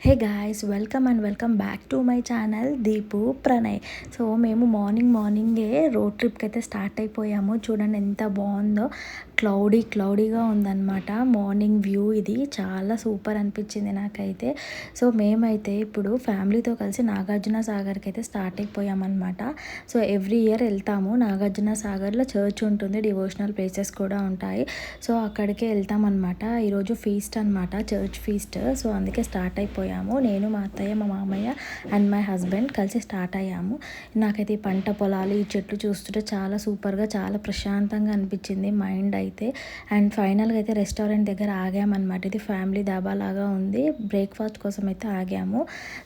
Hey guys, welcome and welcome back to my channel Deepu Pranay. So మేము మార్నింగే road ట్రిప్కి అయితే స్టార్ట్ అయిపోయాము. చూడండి ఎంత బాగుందో, క్లౌడీగా ఉందన్నమాట. మార్నింగ్ వ్యూ ఇది చాలా సూపర్ అనిపించింది నాకైతే. సో మేమైతే ఇప్పుడు ఫ్యామిలీతో కలిసి నాగార్జున సాగర్కి అయితే స్టార్ట్ అయిపోయామన్నమాట. సో ఎవ్రీ ఇయర్ వెళ్తాము. నాగార్జున సాగర్లో చర్చ్ ఉంటుంది, డివోషనల్ ప్లేసెస్ కూడా ఉంటాయి. సో అక్కడికే వెళ్తామన్నమాట. ఈరోజు ఫీస్ట్ అనమాట, చర్చ్ ఫీస్ట్. సో అందుకే స్టార్ట్ అయిపోయాము. నేను, మా అత్తయ్య, మా మామయ్య అండ్ మై హస్బెండ్ కలిసి స్టార్ట్ అయ్యాము. నాకైతే ఈ పంట పొలాలు, ఈ చెట్లు చూస్తుంటే చాలా సూపర్గా, చాలా ప్రశాంతంగా అనిపించింది మైండ్ అయితే. అండ్ ఫైనల్గా అయితే రెస్టారెంట్ దగ్గర ఆగామన్నమాట. ఇది ఫ్యామిలీ దాబా లాగా ఉంది. బ్రేక్ఫాస్ట్ కోసం అయితే ఆగాము.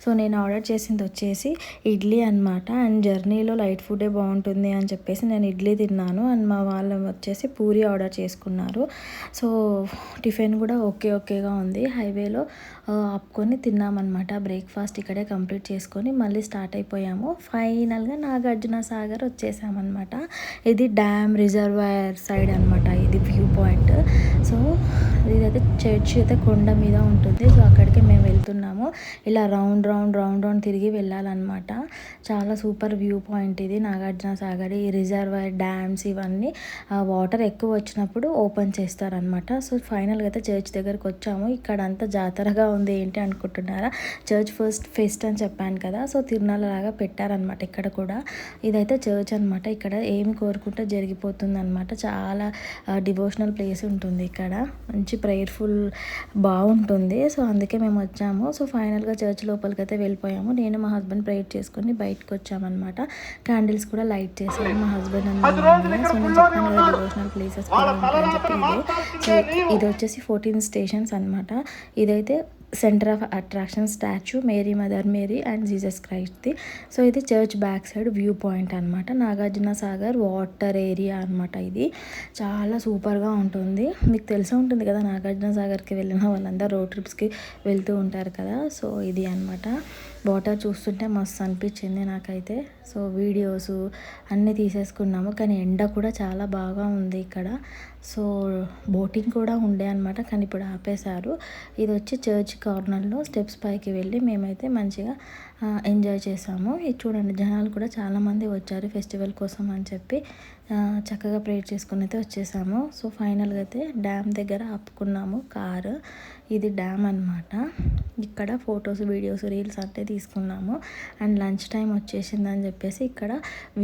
సో నేను ఆర్డర్ చేసింది వచ్చేసి ఇడ్లీ అనమాట. అండ్ జర్నీలో లైట్ ఫుడే బాగుంటుంది అని చెప్పేసి నేను ఇడ్లీ తిన్నాను. అండ్ మా వాళ్ళు వచ్చేసి పూరి ఆర్డర్ చేసుకున్నారు. సో టిఫిన్ కూడా ఓకేగా ఉంది. హైవేలో ఆపుకొని తిన్నామన్నమాట. బ్రేక్ఫాస్ట్ ఇక్కడే కంప్లీట్ చేసుకొని మళ్ళీ స్టార్ట్ అయిపోయాము. ఫైనల్గా నాగార్జున సాగర్ వచ్చేసామన్నమాట. ఇది డ్యామ్ రిజర్వాయర్ సైడ్ అనమాట, ఇది వ్యూ పాయింట్. సో ఇదైతే చర్చ్ అయితే కొండ మీద ఉంటుంది. సో అక్కడికి మేము వెళ్తున్నాము. ఇలా రౌండ్ తిరిగి వెళ్ళాలన్నమాట. చాలా సూపర్ వ్యూ పాయింట్ ఇది నాగార్జున సాగర్. ఈ రిజర్వాయర్, డ్యామ్స్ ఇవన్నీ వాటర్ ఎక్కువ వచ్చినప్పుడు ఓపెన్ చేస్తారనమాట. సో ఫైనల్గా అయితే చర్చ్ దగ్గరకు వచ్చాము. ఇక్కడ అంతా జాతరగా ఉంది ఏంటి అనుకుంటున్నారా? చర్చ్ ఫెస్ట్ అని చెప్పాను కదా, సో తిరునాళ్ళలాగా పెట్టారనమాట ఇక్కడ కూడా. ఇదైతే చర్చ్ అనమాట. ఇక్కడ ఏమి కోరుకుంటే జరిగిపోతుంది అనమాట. చాలా డివోషనల్ ప్లేస్ ఉంటుంది ఇక్కడ. మంచి ప్రేయర్ఫుల్ బాగుంటుంది. సో అందుకే మేము వచ్చాము. సో ఫైనల్గా చర్చ్ లోపలికి అయితే వెళ్ళిపోయాము. నేను, మా హస్బెండ్ ప్రేయర్ చేసుకొని బయటకు వచ్చామన్నమాట. క్యాండిల్స్ కూడా లైట్ చేశారు మా హస్బెండ్ అండ్ మామయ్య. సో నేను చెప్పాను కదా, డివోషనల్ ప్లేసెస్ కూడా ఉంటాయని చెప్పి సో ఇది వచ్చేసి 14 స్టేషన్స్ అనమాట. ఇదైతే centre of attraction statue Mother Mary and Jesus క్రైస్ట్ది. సో ఇది church back side view point అనమాట. నాగార్జున సాగర్ వాటర్ ఏరియా అనమాట. ఇది చాలా సూపర్గా ఉంటుంది. మీకు తెలిసే ఉంటుంది కదా, నాగార్జున సాగర్కి వెళ్ళిన వాళ్ళందరూ రోడ్ ట్రిప్స్కి వెళ్తూ ఉంటారు కదా. సో ఇది అనమాట. వాటర్ చూస్తుంటే మస్తు అనిపించింది నాకైతే. సో వీడియోస్ అన్నీ తీసేసుకున్నాము. కానీ ఎండ కూడా చాలా బాగా ఉంది ఇక్కడ. సో బోటింగ్ కూడా ఉండే అనమాట, కానీ ఇప్పుడు ఆపేశారు. ఇది వచ్చి చర్చ్ కార్నర్లో స్టెప్స్ పైకి వెళ్ళి మేమైతే మంచిగా ఎంజాయ్ చేసాము. ఇది చూడండి, జనాలు కూడా చాలామంది వచ్చారు ఫెస్టివల్ కోసం అని చెప్పి. చక్కగా ప్రేయర్ చేసుకుని అయితే వచ్చేసాము. సో ఫైనల్గా అయితే డ్యామ్ దగ్గర ఆపుకున్నాము కారు. ఇది డ్యామ్ అనమాట. ఇక్కడ ఫొటోస్, వీడియోస్, రీల్స్ అంటే తీసుకున్నాము. అండ్ లంచ్ టైం వచ్చేసిందని చెప్పేసి ఇక్కడ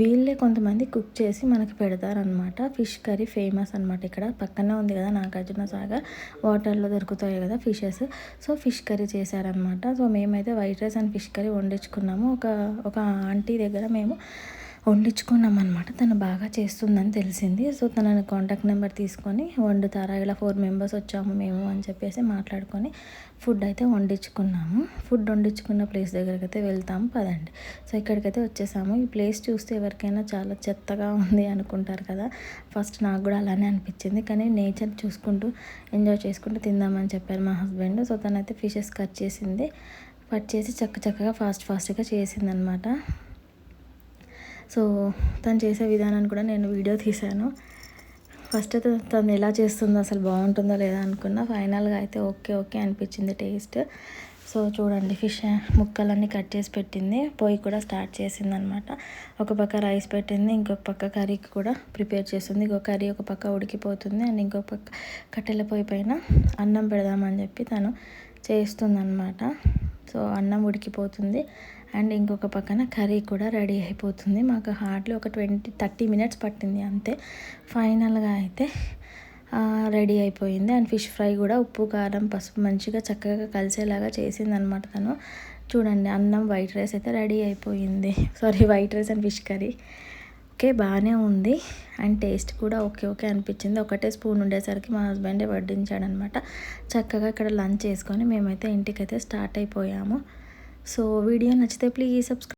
వీళ్ళే కొంతమంది కుక్ చేసి మనకి పెడతారనమాట. ఫిష్ కర్రీ ఫేమస్ అనమాట ఇక్కడ. పక్కనే ఉంది కదా నాగార్జున సాగర్, వాటర్లో దొరుకుతాయి కదా ఫిషెస్. సో ఫిష్ కర్రీ చేశారనమాట. సో మేమైతే white rice and fish curry వండించుకున్నాము. ఒక ఆంటీ దగ్గర మేము వండించుకున్నాం అనమాట. తను బాగా చేస్తుందని తెలిసింది. సో తనని కాంటాక్ట్ నెంబర్ తీసుకొని వండుతారా, ఇలా 4 మెంబర్స్ వచ్చాము మేము అని చెప్పేసి మాట్లాడుకొని ఫుడ్ అయితే వండించుకున్నాము. ఫుడ్ వండించుకున్న ప్లేస్ దగ్గరికి అయితే వెళ్తాము పదండి. సో ఇక్కడికైతే వచ్చేసాము. ఈ ప్లేస్ చూస్తే ఎవరికైనా చాలా చెత్తగా ఉంది అనుకుంటారు కదా. ఫస్ట్ నాకు కూడా అలానే అనిపించింది. కానీ నేచర్ చూసుకుంటూ ఎంజాయ్ చేసుకుంటూ తిందామని చెప్పారు మా హస్బెండ్. సో తనైతే ఫిషెస్ కట్ చేసి చక్కగా ఫాస్ట్గా చేసిందనమాట. సో తను చేసే విధానాన్ని కూడా నేను వీడియో తీశాను. ఫస్ట్ అయితే తను ఎలా చేస్తుందో అసలు బాగుంటుందో లేదా అనుకున్నా. ఫైనల్గా అయితే ఓకే అనిపించింది టేస్ట్. సో చూడండి, ఫిష్ ముక్కలన్నీ కట్ చేసి పెట్టింది. పొయ్యి కూడా స్టార్ట్ చేసింది అనమాట. ఒక పక్క రైస్ పెట్టింది, ఇంకొక పక్క కర్రీకి కూడా ప్రిపేర్ చేస్తుంది. ఇంకొక కర్రీ ఒక పక్క ఉడికిపోతుంది. అండ్ ఇంకొక పక్క కట్టెల పొయ్యి పైన అన్నం పెడదామని చెప్పి తను చేస్తుందన్నమాట. సో అన్నం ఉడికిపోతుంది అండ్ ఇంకొక పక్కన కర్రీ కూడా రెడీ అయిపోతుంది. మాకు హార్డ్లీ ఒక 20-30 మినిట్స్ పట్టింది అంతే. ఫైనల్గా అయితే రెడీ అయిపోయింది. అండ్ ఫిష్ ఫ్రై కూడా ఉప్పు, కారం, పసుపు మంచిగా చక్కగా కలిసేలాగా చేసిందనమాట తను. చూడండి, అన్నం, వైట్ రైస్ అయితే రెడీ అయిపోయింది. White rice and fish curry okay బాగానే ఉంది. అండ్ టేస్ట్ కూడా ఓకే అనిపించింది. ఒకటే స్పూన్ ఉండేసరికి మా హస్బెండే వడ్డించాడనమాట. చక్కగా ఇక్కడ లంచ్ చేసుకొని మేమైతే ఇంటికైతే స్టార్ట్ అయిపోయాము. సో వీడియో నచ్చితే ప్లీజ్ సబ్స్క్రైబ్.